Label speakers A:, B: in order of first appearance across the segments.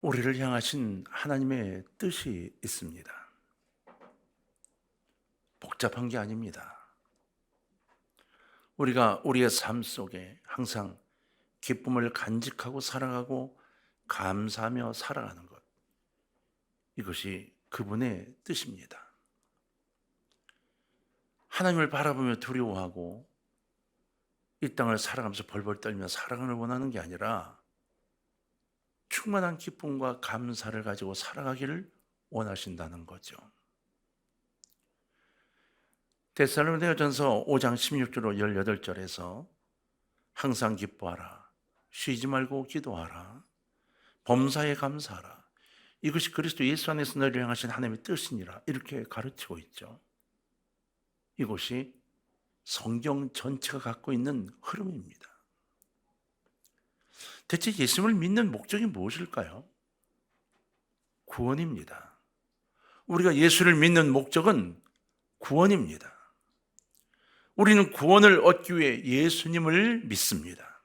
A: 우리를 향하신 하나님의 뜻이 있습니다. 복잡한 게 아닙니다. 우리가 우리의 삶 속에 항상 기쁨을 간직하고 살아가고 감사하며 살아가는 것, 이것이 그분의 뜻입니다. 하나님을 바라보며 두려워하고 이 땅을 살아가면서 벌벌 떨며 살아가는 원하는 게 아니라 충만한 기쁨과 감사를 가지고 살아가기를 원하신다는 거죠. 데살로니가전서 5장 16절로 18절에서 항상 기뻐하라, 쉬지 말고 기도하라, 범사에 감사하라, 이것이 그리스도 예수 안에서 너희를 향하신 하나님의 뜻이니라, 이렇게 가르치고 있죠. 이것이 성경 전체가 갖고 있는 흐름입니다. 대체 예수님을 믿는 목적이 무엇일까요? 구원입니다. 우리가 예수를 믿는 목적은 구원입니다. 우리는 구원을 얻기 위해 예수님을 믿습니다.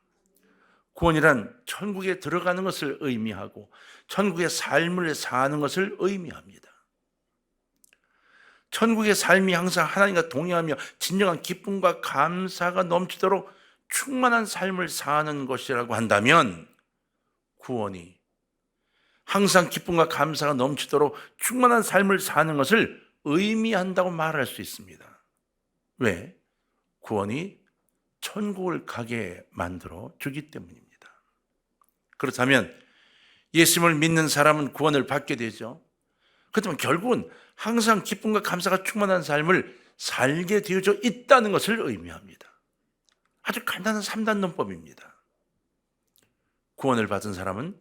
A: 구원이란 천국에 들어가는 것을 의미하고 천국의 삶을 사는 것을 의미합니다. 천국의 삶이 항상 하나님과 동행하며 진정한 기쁨과 감사가 넘치도록 충만한 삶을 사는 것이라고 한다면 구원이 항상 기쁨과 감사가 넘치도록 충만한 삶을 사는 것을 의미한다고 말할 수 있습니다. 왜? 구원이 천국을 가게 만들어 주기 때문입니다. 그렇다면 예수님을 믿는 사람은 구원을 받게 되죠. 그렇다면 결국은 항상 기쁨과 감사가 충만한 삶을 살게 되어져 있다는 것을 의미합니다. 아주 간단한 3단 논법입니다. 구원을 받은 사람은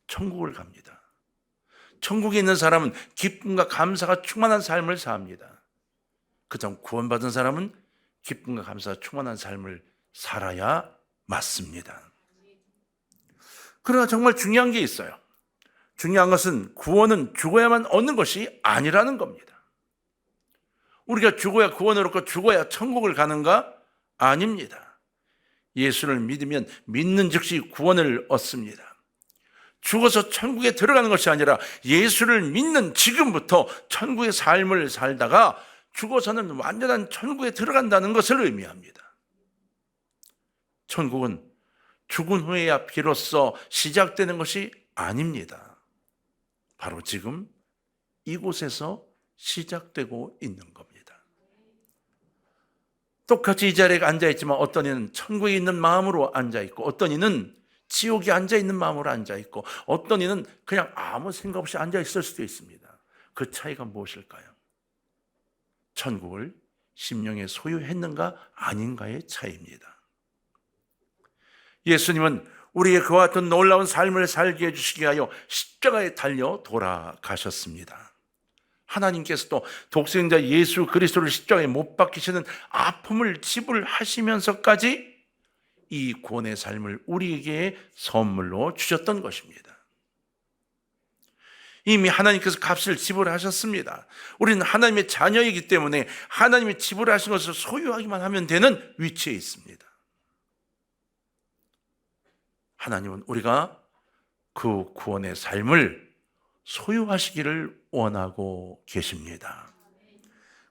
A: 천국을 갑니다. 천국에 있는 사람은 기쁨과 감사가 충만한 삶을 삽니다. 그렇다면 구원받은 사람은 기쁨과 감사가 충만한 삶을 살아야 맞습니다. 그러나 정말 중요한 게 있어요. 중요한 것은 구원은 죽어야만 얻는 것이 아니라는 겁니다. 우리가 죽어야 구원을 얻고 죽어야 천국을 가는가? 아닙니다. 예수를 믿으면 믿는 즉시 구원을 얻습니다. 죽어서 천국에 들어가는 것이 아니라 예수를 믿는 지금부터 천국의 삶을 살다가 죽어서는 완전한 천국에 들어간다는 것을 의미합니다. 천국은 죽은 후에야 비로소 시작되는 것이 아닙니다. 바로 지금 이곳에서 시작되고 있는 겁니다. 똑같이 이 자리에 앉아있지만 어떤 이는 천국에 있는 마음으로 앉아있고 어떤 이는 지옥에 앉아있는 마음으로 앉아있고 어떤 이는 그냥 아무 생각 없이 앉아있을 수도 있습니다. 그 차이가 무엇일까요? 천국을 심령에 소유했는가 아닌가의 차이입니다. 예수님은 우리의 그와 같은 놀라운 삶을 살게 해주시기 위하여 십자가에 달려 돌아가셨습니다. 하나님께서도 독생자 예수 그리스도를 십자가에 못 박히시는 아픔을 지불하시면서까지 이 구원의 삶을 우리에게 선물로 주셨던 것입니다. 이미 하나님께서 값을 지불하셨습니다. 우리는 하나님의 자녀이기 때문에 하나님이 지불하신 것을 소유하기만 하면 되는 위치에 있습니다. 하나님은 우리가 그 구원의 삶을 소유하시기를 원하고 계십니다.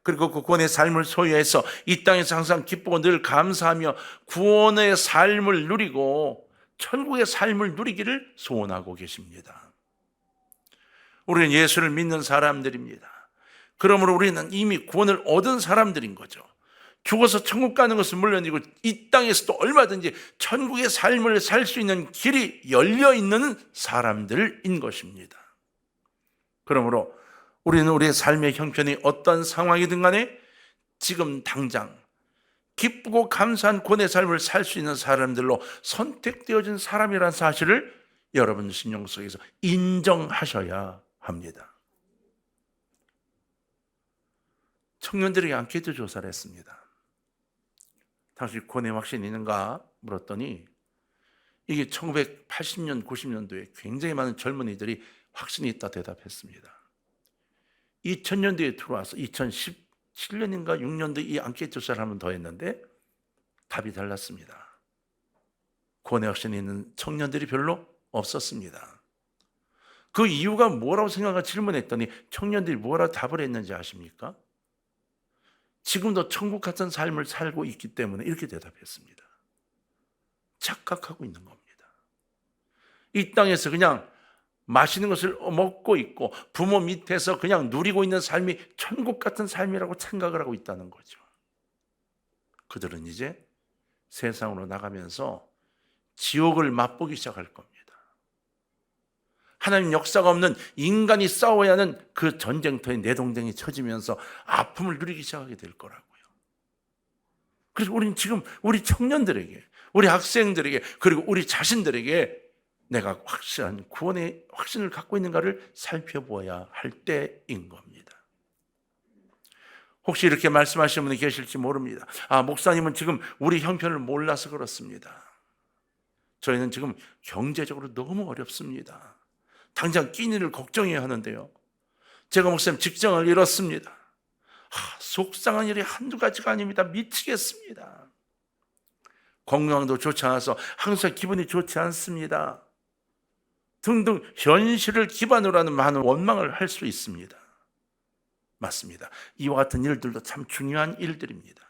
A: 그리고 그 구원의 삶을 소유해서 이 땅에서 항상 기쁘고 늘 감사하며 구원의 삶을 누리고 천국의 삶을 누리기를 소원하고 계십니다. 우리는 예수를 믿는 사람들입니다. 그러므로 우리는 이미 구원을 얻은 사람들인 거죠. 죽어서 천국 가는 것은 물론이고 이 땅에서도 얼마든지 천국의 삶을 살 수 있는 길이 열려있는 사람들인 것입니다. 그러므로 우리는 우리의 삶의 형편이 어떤 상황이든 간에 지금 당장 기쁘고 감사한 구원의 삶을 살 수 있는 사람들로 선택되어진 사람이라는 사실을 여러분 심령 속에서 인정하셔야 합니다. 청년들에게 앙케이트 조사를 했습니다. 당시 구원의 확신이 있는가 물었더니 이게 1980년, 90년도에 굉장히 많은 젊은이들이 확신이 있다 대답했습니다. 2000년도에 들어와서 2017년인가 6년도에 이 앙케이트 조사를 한 번 더 했는데 답이 달랐습니다. 구원의 확신이 있는 청년들이 별로 없었습니다. 그 이유가 뭐라고 생각하고 질문했더니 청년들이 뭐라 답을 했는지 아십니까? 지금도 천국 같은 삶을 살고 있기 때문에 이렇게 대답했습니다. 착각하고 있는 겁니다. 이 땅에서 그냥 맛있는 것을 먹고 있고 부모 밑에서 그냥 누리고 있는 삶이 천국 같은 삶이라고 생각을 하고 있다는 거죠. 그들은 이제 세상으로 나가면서 지옥을 맛보기 시작할 겁니다. 하나님 역사가 없는 인간이 싸워야 하는 그 전쟁터에 내동댕이 쳐지면서 아픔을 누리기 시작하게 될 거라고요. 그래서 우리는 지금 우리 청년들에게, 우리 학생들에게, 그리고 우리 자신들에게 내가 확실한 구원의 확신을 갖고 있는가를 살펴보아야 할 때인 겁니다. 혹시 이렇게 말씀하시는 분이 계실지 모릅니다. 목사님은 지금 우리 형편을 몰라서 그렇습니다. 저희는 지금 경제적으로 너무 어렵습니다. 당장 끼니를 걱정해야 하는데요. 제가 목사님 직장을 잃었습니다. 속상한 일이 한두 가지가 아닙니다. 미치겠습니다. 건강도 좋지 않아서 항상 기분이 좋지 않습니다. 등등 현실을 기반으로 하는 많은 원망을 할 수 있습니다. 맞습니다. 이와 같은 일들도 참 중요한 일들입니다.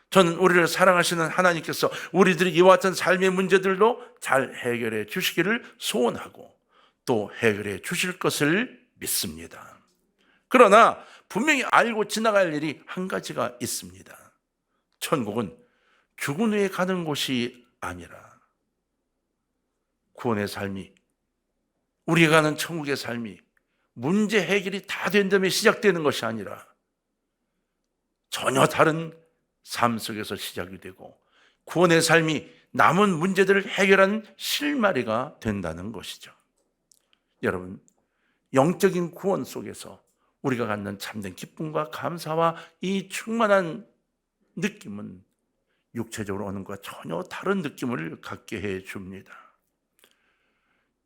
A: 저는 우리를 사랑하시는 하나님께서 우리들이 이와 같은 삶의 문제들도 잘 해결해 주시기를 소원하고 또 해결해 주실 것을 믿습니다. 그러나 분명히 알고 지나갈 일이 한 가지가 있습니다. 천국은 죽은 후에 가는 곳이 아니라 구원의 삶이, 우리가 가는 천국의 삶이 문제 해결이 다 된 다음에 시작되는 것이 아니라 전혀 다른 삶 속에서 시작이 되고 구원의 삶이 남은 문제들을 해결하는 실마리가 된다는 것이죠. 여러분, 영적인 구원 속에서 우리가 갖는 참된 기쁨과 감사와 이 충만한 느낌은 육체적으로 오는 것과 전혀 다른 느낌을 갖게 해줍니다.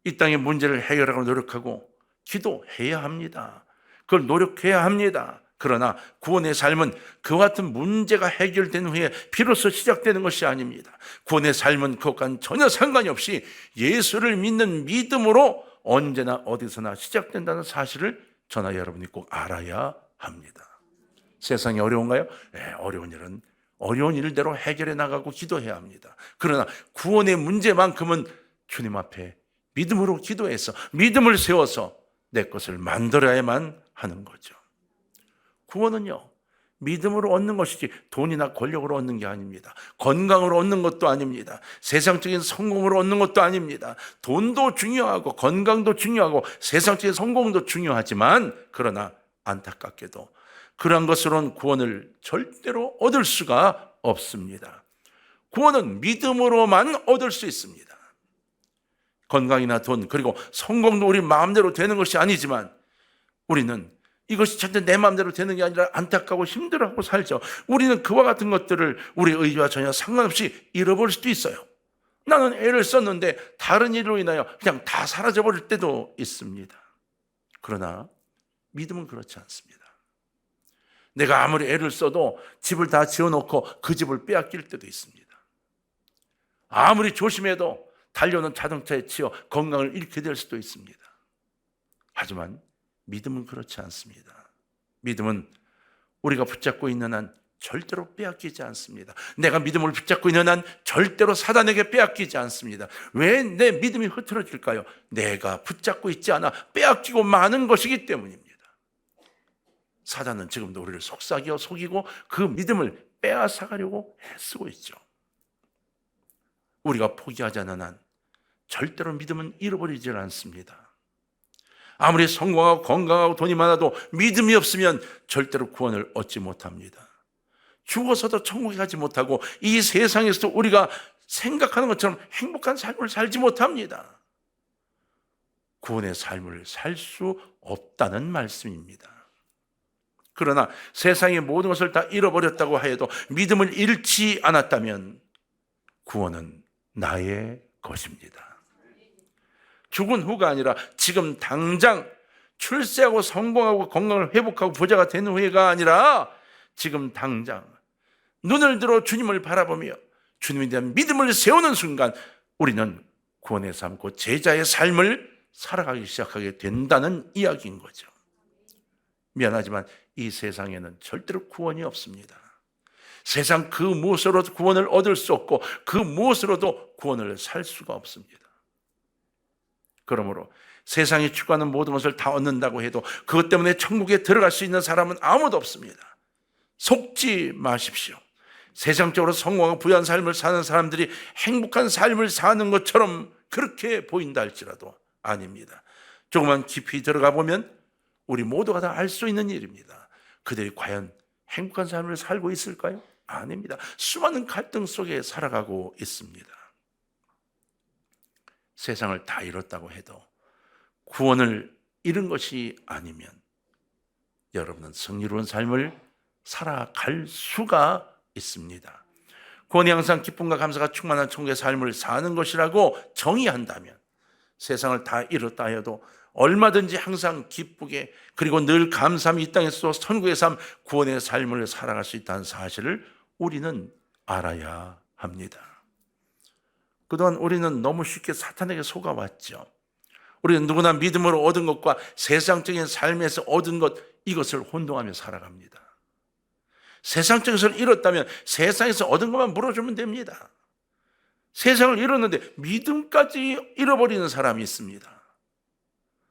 A: 이 땅의 문제를 해결하고 노력하고 기도해야 합니다. 그걸 노력해야 합니다. 그러나 구원의 삶은 그와 같은 문제가 해결된 후에 비로소 시작되는 것이 아닙니다. 구원의 삶은 그것과는 전혀 상관이 없이 예수를 믿는 믿음으로 언제나 어디서나 시작된다는 사실을 저나 여러분이 꼭 알아야 합니다. 세상이 어려운가요? 네, 어려운 일은 어려운 일대로 해결해 나가고 기도해야 합니다. 그러나 구원의 문제만큼은 주님 앞에 믿음으로 기도해서 믿음을 세워서 내 것을 만들어야만 하는 거죠. 구원은요, 믿음으로 얻는 것이지 돈이나 권력으로 얻는 게 아닙니다. 건강으로 얻는 것도 아닙니다. 세상적인 성공으로 얻는 것도 아닙니다. 돈도 중요하고 건강도 중요하고 세상적인 성공도 중요하지만 그러나 안타깝게도 그러한 것으로는 구원을 절대로 얻을 수가 없습니다. 구원은 믿음으로만 얻을 수 있습니다. 건강이나 돈 그리고 성공도 우리 마음대로 되는 것이 아니지만 우리는 이것이 절대 내 마음대로 되는 게 아니라 안타까워 힘들어하고 살죠. 우리는 그와 같은 것들을 우리의 의지와 전혀 상관없이 잃어버릴 수도 있어요. 나는 애를 썼는데 다른 일로 인하여 그냥 다 사라져버릴 때도 있습니다. 그러나 믿음은 그렇지 않습니다. 내가 아무리 애를 써도 집을 다 지어놓고 그 집을 빼앗길 때도 있습니다. 아무리 조심해도 달려오는 자동차에 치여 건강을 잃게 될 수도 있습니다. 하지만 믿음은 그렇지 않습니다. 믿음은 우리가 붙잡고 있는 한 절대로 빼앗기지 않습니다. 내가 믿음을 붙잡고 있는 한 절대로 사단에게 빼앗기지 않습니다. 왜 내 믿음이 흐트러질까요? 내가 붙잡고 있지 않아 빼앗기고 마는 것이기 때문입니다. 사단은 지금도 우리를 속삭여 속이고 그 믿음을 빼앗아가려고 애쓰고 있죠. 우리가 포기하지 않는 한 절대로 믿음은 잃어버리질 않습니다. 아무리 성공하고 건강하고 돈이 많아도 믿음이 없으면 절대로 구원을 얻지 못합니다. 죽어서도 천국에 가지 못하고 이 세상에서도 우리가 생각하는 것처럼 행복한 삶을 살지 못합니다. 구원의 삶을 살 수 없다는 말씀입니다. 그러나 세상의 모든 것을 다 잃어버렸다고 해도 믿음을 잃지 않았다면 구원은 나의 것입니다. 죽은 후가 아니라 지금 당장 출세하고 성공하고 건강을 회복하고 부자가 된 후에가 아니라 지금 당장 눈을 들어 주님을 바라보며 주님에 대한 믿음을 세우는 순간 우리는 구원의 삶, 곧 제자의 삶을 살아가기 시작하게 된다는 이야기인 거죠. 미안하지만 이 세상에는 절대로 구원이 없습니다. 세상 그 무엇으로도 구원을 얻을 수 없고 그 무엇으로도 구원을 살 수가 없습니다. 그러므로 세상이 추구하는 모든 것을 다 얻는다고 해도 그것 때문에 천국에 들어갈 수 있는 사람은 아무도 없습니다. 속지 마십시오. 세상적으로 성공하고 부유한 삶을 사는 사람들이 행복한 삶을 사는 것처럼 그렇게 보인다 할지라도 아닙니다. 조금만 깊이 들어가 보면 우리 모두가 다 알 수 있는 일입니다. 그들이 과연 행복한 삶을 살고 있을까요? 아닙니다. 수많은 갈등 속에 살아가고 있습니다. 세상을 다 잃었다고 해도 구원을 잃은 것이 아니면 여러분은 승리로운 삶을 살아갈 수가 있습니다. 구원이 항상 기쁨과 감사가 충만한 천국의 삶을 사는 것이라고 정의한다면 세상을 다 잃었다 해도 얼마든지 항상 기쁘게 그리고 늘 감사함이 이 땅에서 천국의 삶, 구원의 삶을 살아갈 수 있다는 사실을 우리는 알아야 합니다. 그동안 우리는 너무 쉽게 사탄에게 속아왔죠. 우리는 누구나 믿음으로 얻은 것과 세상적인 삶에서 얻은 것, 이것을 혼동하며 살아갑니다. 세상적인 것을 잃었다면 세상에서 얻은 것만 물어주면 됩니다. 세상을 잃었는데 믿음까지 잃어버리는 사람이 있습니다.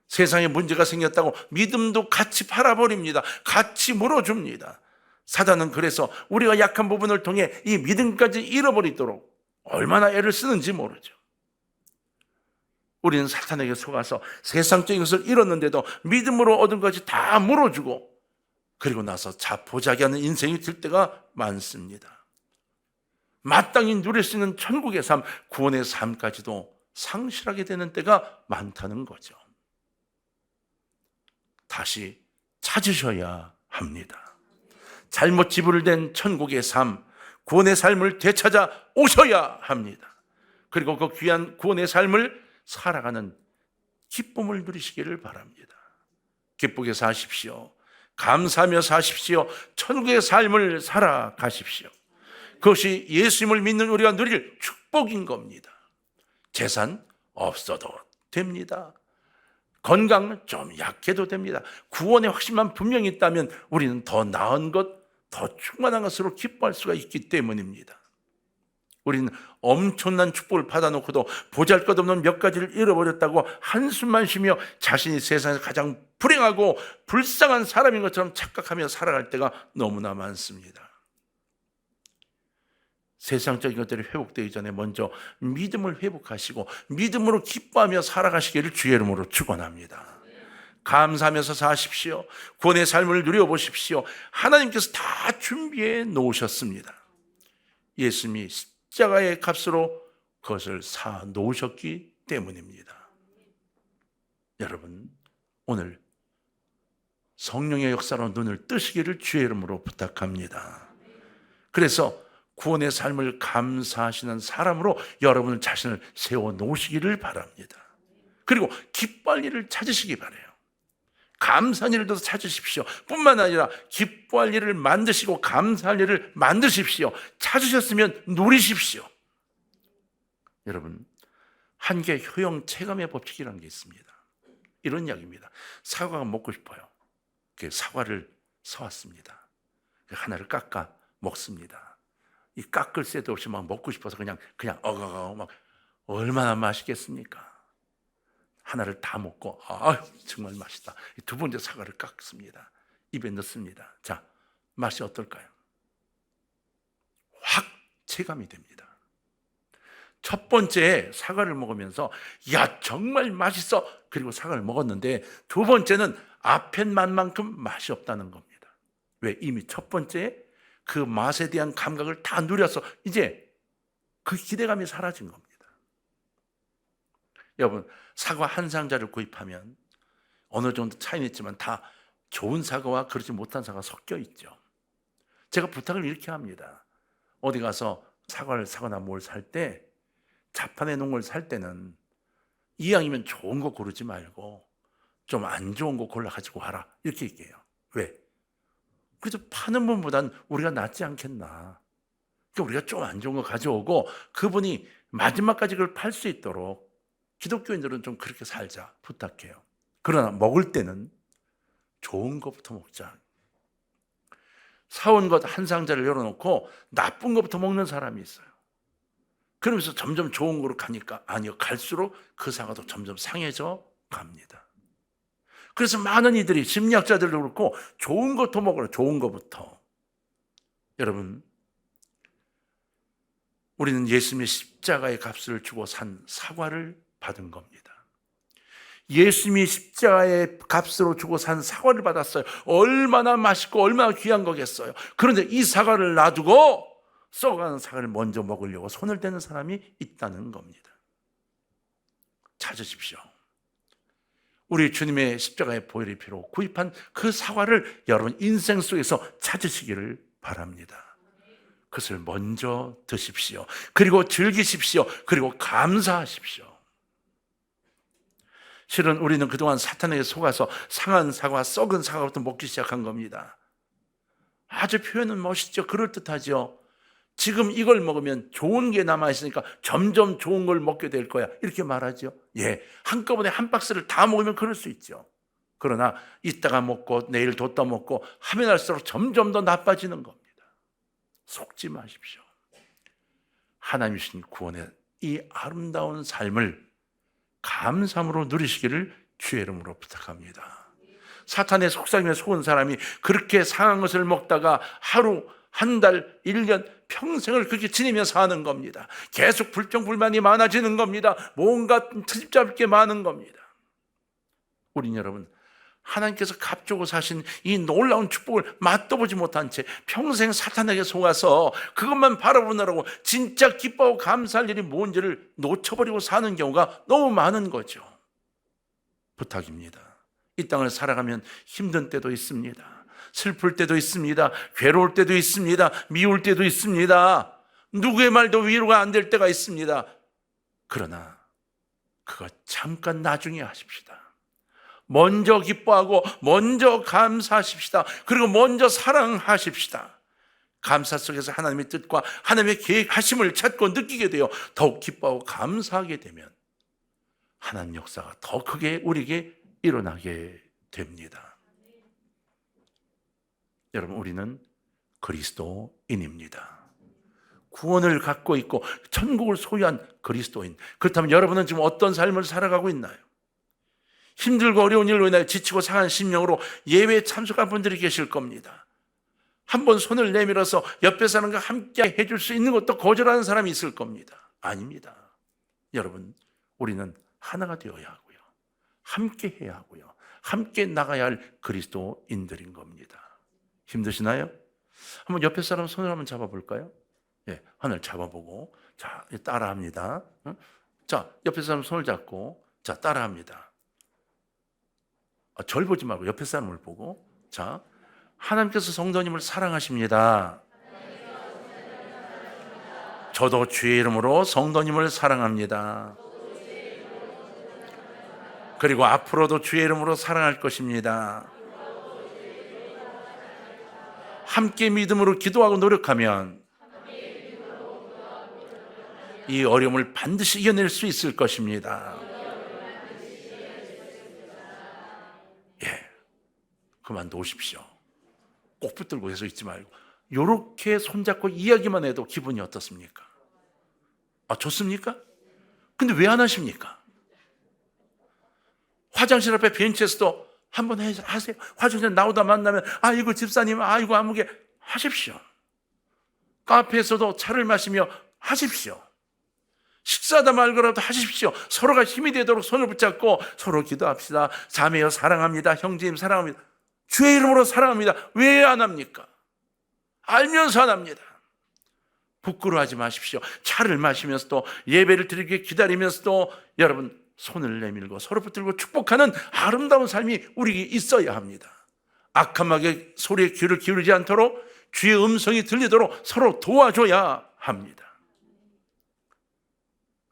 A: 세상에 문제가 생겼다고 믿음도 같이 팔아버립니다. 같이 물어줍니다. 사단은 그래서 우리가 약한 부분을 통해 이 믿음까지 잃어버리도록 얼마나 애를 쓰는지 모르죠. 우리는 사탄에게 속아서 세상적인 것을 잃었는데도 믿음으로 얻은 것이 다 물어주고 그리고 나서 자포자기하는 인생이 될 때가 많습니다. 마땅히 누릴 수 있는 천국의 삶, 구원의 삶까지도 상실하게 되는 때가 많다는 거죠. 다시 찾으셔야 합니다. 잘못 지불된 천국의 삶, 구원의 삶을 되찾아 오셔야 합니다. 그리고 그 귀한 구원의 삶을 살아가는 기쁨을 누리시기를 바랍니다. 기쁘게 사십시오. 감사하며 사십시오. 천국의 삶을 살아가십시오. 그것이 예수님을 믿는 우리가 누릴 축복인 겁니다. 재산 없어도 됩니다. 건강 좀 약해도 됩니다. 구원의 확신만 분명히 있다면 우리는 더 나은 것, 더 충만한 것으로 기뻐할 수가 있기 때문입니다. 우리는 엄청난 축복을 받아놓고도 보잘것없는 몇 가지를 잃어버렸다고 한숨만 쉬며 자신이 세상에서 가장 불행하고 불쌍한 사람인 것처럼 착각하며 살아갈 때가 너무나 많습니다. 세상적인 것들이 회복되기 전에 먼저 믿음을 회복하시고 믿음으로 기뻐하며 살아가시기를 주의 이름으로 축원합니다. 감사하면서 사십시오. 구원의 삶을 누려보십시오. 하나님께서 다 준비해 놓으셨습니다. 예수님이 십자가의 값으로 그것을 사 놓으셨기 때문입니다. 여러분, 오늘 성령의 역사로 눈을 뜨시기를 주의 이름으로 부탁합니다. 그래서 구원의 삶을 감사하시는 사람으로 여러분 자신을 세워 놓으시기를 바랍니다. 그리고 기뻐할 일을 찾으시기 바라요. 감사한 일도 찾으십시오. 뿐만 아니라 기뻐할 일을 만드시고 감사할 일을 만드십시오. 찾으셨으면 누리십시오. 여러분, 한계 효용 체감의 법칙이라는 게 있습니다. 이런 이야기입니다. 사과가 먹고 싶어요. 사과를 사왔습니다. 하나를 깎아 먹습니다. 이 깎을 새도 없이 막 먹고 싶어서 그냥 어가가 막 얼마나 맛있겠습니까? 하나를 다 먹고 정말 맛있다. 두 번째 사과를 깎습니다. 입에 넣습니다. 자, 맛이 어떨까요? 확 체감이 됩니다. 첫 번째 사과를 먹으면서 야 정말 맛있어. 그리고 사과를 먹었는데 두 번째는 앞에 맛만큼 맛이 없다는 겁니다. 왜? 이미 첫 번째 그 맛에 대한 감각을 다 누려서 이제 그 기대감이 사라진 겁니다. 여러분, 사과 한 상자를 구입하면 어느 정도 차이는 있지만 다 좋은 사과와 그렇지 못한 사과가 섞여 있죠. 제가 부탁을 이렇게 합니다. 어디 가서 사과를 사거나 뭘 살 때, 자판에 놓은 걸 살 때는 이왕이면 좋은 거 고르지 말고 좀 안 좋은 거 골라가지고 와라, 이렇게 얘기해요. 왜? 그래도 파는 분보단 우리가 낫지 않겠나. 그러니까 우리가 좀 안 좋은 거 가져오고 그분이 마지막까지 그걸 팔 수 있도록 기독교인들은 좀 그렇게 살자 부탁해요. 그러나 먹을 때는 좋은 것부터 먹자. 사온 것 한 상자를 열어놓고 나쁜 것부터 먹는 사람이 있어요. 그러면서 점점 좋은 거로 가니까 아니요, 갈수록 그 사과도 점점 상해져 갑니다. 그래서 많은 이들이 심리학자들도 그렇고 좋은 것부터 먹으라, 좋은 것부터. 여러분, 우리는 예수님의 십자가의 값을 주고 산 사과를 받은 겁니다. 예수님이 십자가의 값으로 주고 산 사과를 받았어요. 얼마나 맛있고 얼마나 귀한 거겠어요. 그런데 이 사과를 놔두고 썩어가는 사과를 먼저 먹으려고 손을 대는 사람이 있다는 겁니다. 찾으십시오. 우리 주님의 십자가의 보혈의 피로 구입한 그 사과를 여러분 인생 속에서 찾으시기를 바랍니다. 그것을 먼저 드십시오. 그리고 즐기십시오. 그리고 감사하십시오. 실은 우리는 그동안 사탄에게 속아서 상한 사과, 썩은 사과부터 먹기 시작한 겁니다. 아주 표현은 멋있죠. 그럴듯하죠. 지금 이걸 먹으면 좋은 게 남아있으니까 점점 좋은 걸 먹게 될 거야, 이렇게 말하죠. 예, 한꺼번에 한 박스를 다 먹으면 그럴 수 있죠. 그러나 이따가 먹고 내일 뒀다 먹고 하면 할수록 점점 더 나빠지는 겁니다. 속지 마십시오. 하나님 주신 구원의 이 아름다운 삶을 감사함으로 누리시기를 주의 이름으로 부탁합니다. 사탄의 속삭임에 속은 사람이 그렇게 상한 것을 먹다가 하루, 한 달, 1년, 평생을 그렇게 지내며 사는 겁니다. 계속 불평불만이 많아지는 겁니다. 뭔가 트집 잡을 게 많은 겁니다. 우린 여러분, 하나님께서 값주고 사신 이 놀라운 축복을 맛도보지 못한 채 평생 사탄에게 속아서 그것만 바라보느라고 진짜 기뻐하고 감사할 일이 뭔지를 놓쳐버리고 사는 경우가 너무 많은 거죠. 부탁입니다. 이 땅을 살아가면 힘든 때도 있습니다. 슬플 때도 있습니다. 괴로울 때도 있습니다. 미울 때도 있습니다. 누구의 말도 위로가 안 될 때가 있습니다. 그러나 그거 잠깐 나중에 하십시다. 먼저 기뻐하고 먼저 감사하십시다. 그리고 먼저 사랑하십시다. 감사 속에서 하나님의 뜻과 하나님의 계획하심을 찾고 느끼게 되어 더욱 기뻐하고 감사하게 되면 하나님 역사가 더 크게 우리에게 일어나게 됩니다. 여러분, 우리는 그리스도인입니다. 구원을 갖고 있고 천국을 소유한 그리스도인. 그렇다면 여러분은 지금 어떤 삶을 살아가고 있나요? 힘들고 어려운 일로 인하여 지치고 상한 심령으로 예배에 참석한 분들이 계실 겁니다. 한번 손을 내밀어서 옆에 사람과 함께 해줄 수 있는 것도 거절하는 사람이 있을 겁니다. 아닙니다. 여러분, 우리는 하나가 되어야 하고요, 함께 해야 하고요, 함께 나가야 할 그리스도인들인 겁니다. 힘드시나요? 한번 옆에 사람 손을 한번 잡아볼까요? 예, 하늘 잡아보고, 자, 따라합니다. 자, 옆에 사람 손을 잡고, 자, 따라합니다. 절 보지 말고 옆에 사람을 보고, 자, 하나님께서 성도님을 사랑하십니다. 저도 주의 이름으로 성도님을 사랑합니다. 그리고 앞으로도 주의 이름으로 사랑할 것입니다. 함께 믿음으로 기도하고 노력하면 이 어려움을 반드시 이겨낼 수 있을 것입니다. 예, 그만두십시오. 꼭 붙들고 계속 있지 말고 이렇게 손잡고 이야기만 해도 기분이 어떻습니까? 좋습니까? 근데 왜 안 하십니까? 화장실 앞에 벤치에서도 한번 하세요. 화장실 나오다 만나면 아이고 집사님, 아이고 아무개 하십시오. 카페에서도 차를 마시며 하십시오. 식사하다 말고라도 하십시오. 서로가 힘이 되도록 손을 붙잡고 서로 기도합시다. 자매여 사랑합니다. 형제님 사랑합니다. 주의 이름으로 사랑합니다. 왜 안 합니까? 알면서 안 합니다. 부끄러워하지 마십시오. 차를 마시면서도 예배를 드리게 기다리면서도 여러분 손을 내밀고 서로 붙들고 축복하는 아름다운 삶이 우리에게 있어야 합니다. 악함하게 소리에 귀를 기울이지 않도록 주의 음성이 들리도록 서로 도와줘야 합니다.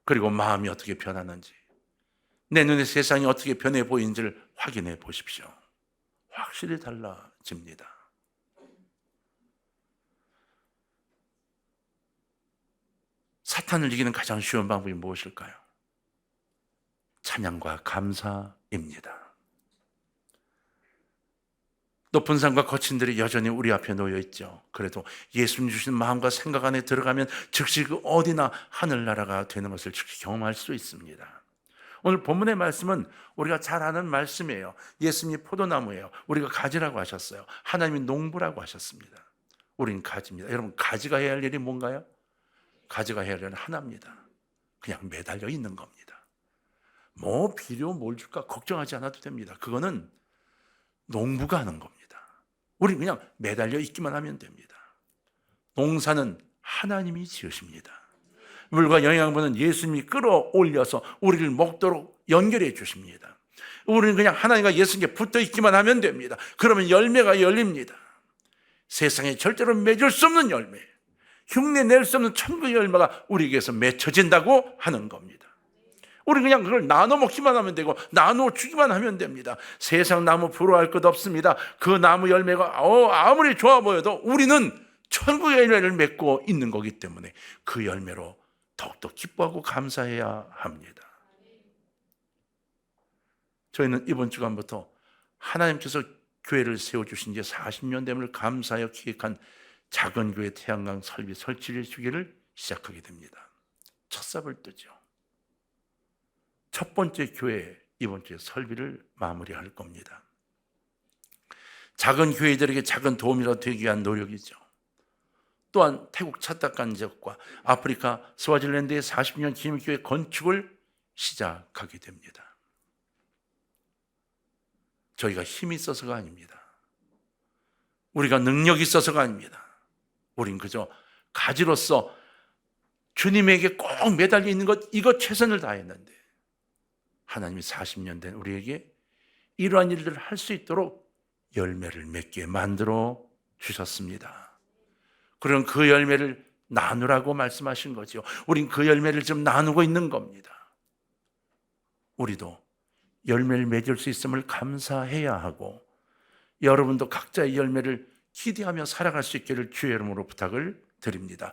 A: 그리고 마음이 어떻게 변하는지, 내 눈에 세상이 어떻게 변해 보이는지를 확인해 보십시오. 확실히 달라집니다. 사탄을 이기는 가장 쉬운 방법이 무엇일까요? 찬양과 감사입니다. 높은 산과 거친 들이 여전히 우리 앞에 놓여 있죠. 그래도 예수님 주신 마음과 생각 안에 들어가면 즉시 그 어디나 하늘나라가 되는 것을 즉시 경험할 수 있습니다. 오늘 본문의 말씀은 우리가 잘 아는 말씀이에요. 예수님이 포도나무예요. 우리가 가지라고 하셨어요. 하나님이 농부라고 하셨습니다. 우린 가지입니다. 여러분, 가지가 해야 할 일이 뭔가요? 가지가 해야 할 일은 하나입니다. 그냥 매달려 있는 겁니다. 뭐 비료 뭘 줄까 걱정하지 않아도 됩니다. 그거는 농부가 하는 겁니다. 우리 그냥 매달려 있기만 하면 됩니다. 농사는 하나님이 지으십니다. 물과 영양분은 예수님이 끌어올려서 우리를 먹도록 연결해 주십니다. 우리는 그냥 하나님과 예수님께 붙어 있기만 하면 됩니다. 그러면 열매가 열립니다. 세상에 절대로 맺을 수 없는 열매, 흉내 낼 수 없는 천국의 열매가 우리에게서 맺혀진다고 하는 겁니다. 우리 그냥 그걸 나눠 먹기만 하면 되고 나눠 주기만 하면 됩니다. 세상 나무 부러워할 것 없습니다. 그 나무 열매가 아무리 좋아 보여도 우리는 천국의 열매를 맺고 있는 거기 때문에 그 열매로 더욱더 기뻐하고 감사해야 합니다. 저희는 이번 주간부터 하나님께서 교회를 세워주신 지 40년 됨을 감사하여 기획한 작은 교회 태양강 설비 설치 주기를 시작하게 됩니다. 첫 삽을 뜨죠. 첫 번째 교회 이번 주에 설비를 마무리할 겁니다. 작은 교회들에게 작은 도움이라도 되기 위한 노력이죠. 또한 태국 차딱간 지역과 아프리카 스와질랜드의 40년 기념교회 건축을 시작하게 됩니다. 저희가 힘이 있어서가 아닙니다. 우리가 능력이 있어서가 아닙니다. 우린 그저 가지로서 주님에게 꼭 매달려 있는 것, 이것 최선을 다했는데 하나님이 40년 된 우리에게 이러한 일들을 할 수 있도록 열매를 맺게 만들어 주셨습니다. 그럼 그 열매를 나누라고 말씀하신 거죠. 우린 그 열매를 지금 나누고 있는 겁니다. 우리도 열매를 맺을 수 있음을 감사해야 하고 여러분도 각자의 열매를 기대하며 살아갈 수 있기를 주의 이름으로 부탁을 드립니다.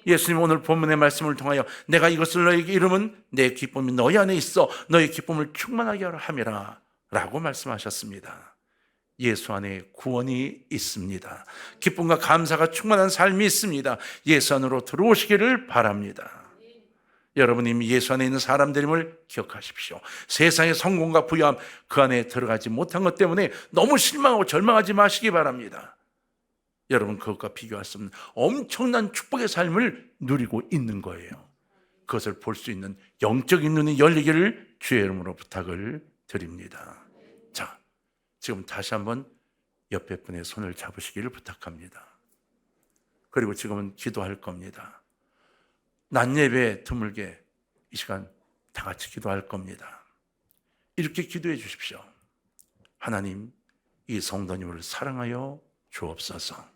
A: 예수님 오늘 본문의 말씀을 통하여 내가 이것을 너에게 이루면 내 기쁨이 너희 안에 있어 너의 기쁨을 충만하게 하라 함이라 라고 말씀하셨습니다. 예수 안에 구원이 있습니다. 기쁨과 감사가 충만한 삶이 있습니다. 예수 안으로 들어오시기를 바랍니다. 여러분 이미 예수 안에 있는 사람들임을 기억하십시오. 세상의 성공과 부유함 그 안에 들어가지 못한 것 때문에 너무 실망하고 절망하지 마시기 바랍니다. 여러분 그것과 비교할 수 없는 엄청난 축복의 삶을 누리고 있는 거예요. 그것을 볼 수 있는 영적인 눈이 열리기를 주의 이름으로 부탁을 드립니다. 자, 지금 다시 한번 옆에 분의 손을 잡으시기를 부탁합니다. 그리고 지금은 기도할 겁니다. 낮 예배 드물게 이 시간 다 같이 기도할 겁니다. 이렇게 기도해 주십시오. 하나님, 이 성도님을 사랑하여 주옵소서.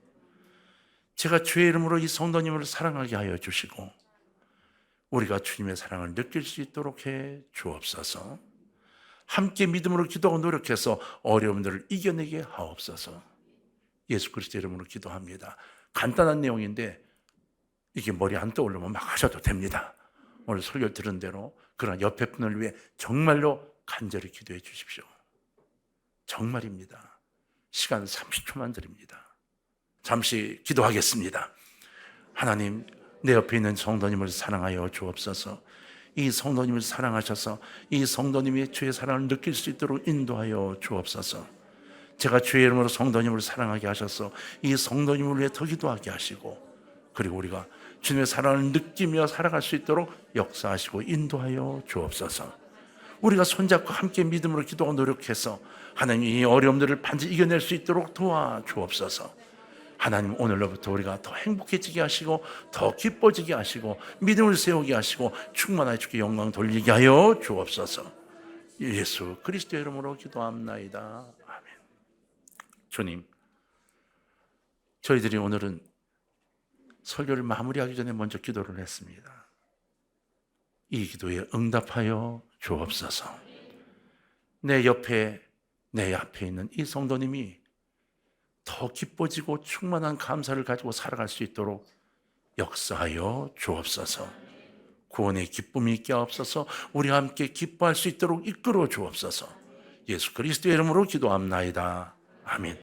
A: 제가 주의 이름으로 이 성도님을 사랑하게 하여 주시고 우리가 주님의 사랑을 느낄 수 있도록 해 주옵소서. 함께 믿음으로 기도하고 노력해서 어려움들을 이겨내게 하옵소서. 예수 그리스도 이름으로 기도합니다. 간단한 내용인데 이게 머리 안 떠오르면 막 하셔도 됩니다. 오늘 설교 들은 대로 그러나 옆에 분을 위해 정말로 간절히 기도해 주십시오. 정말입니다. 시간 30초만 드립니다. 잠시 기도하겠습니다. 하나님, 내 옆에 있는 성도님을 사랑하여 주옵소서. 이 성도님을 사랑하셔서 이 성도님이 주의 사랑을 느낄 수 있도록 인도하여 주옵소서. 제가 주의 이름으로 성도님을 사랑하게 하셔서 이 성도님을 위해 더 기도하게 하시고 그리고 우리가 주님의 사랑을 느끼며 살아갈 수 있도록 역사하시고 인도하여 주옵소서. 우리가 손잡고 함께 믿음으로 기도하고 노력해서 하나님 이 어려움들을 반드시 이겨낼 수 있도록 도와주옵소서. 하나님 오늘로부터 우리가 더 행복해지게 하시고 더 기뻐지게 하시고 믿음을 세우게 하시고 충만하여 주께 영광 돌리게 하여 주옵소서. 예수 그리스도의 이름으로 기도합나이다. 아멘. 주님, 저희들이 오늘은 설교를 마무리하기 전에 먼저 기도를 했습니다. 이 기도에 응답하여 주옵소서. 내 옆에 내 앞에 있는 이 성도님이 더 기뻐지고 충만한 감사를 가지고 살아갈 수 있도록 역사하여 주옵소서. 구원의 기쁨이 있게 하옵소서. 우리와 함께 기뻐할 수 있도록 이끌어 주옵소서. 예수 그리스도의 이름으로 기도합나이다. 아멘.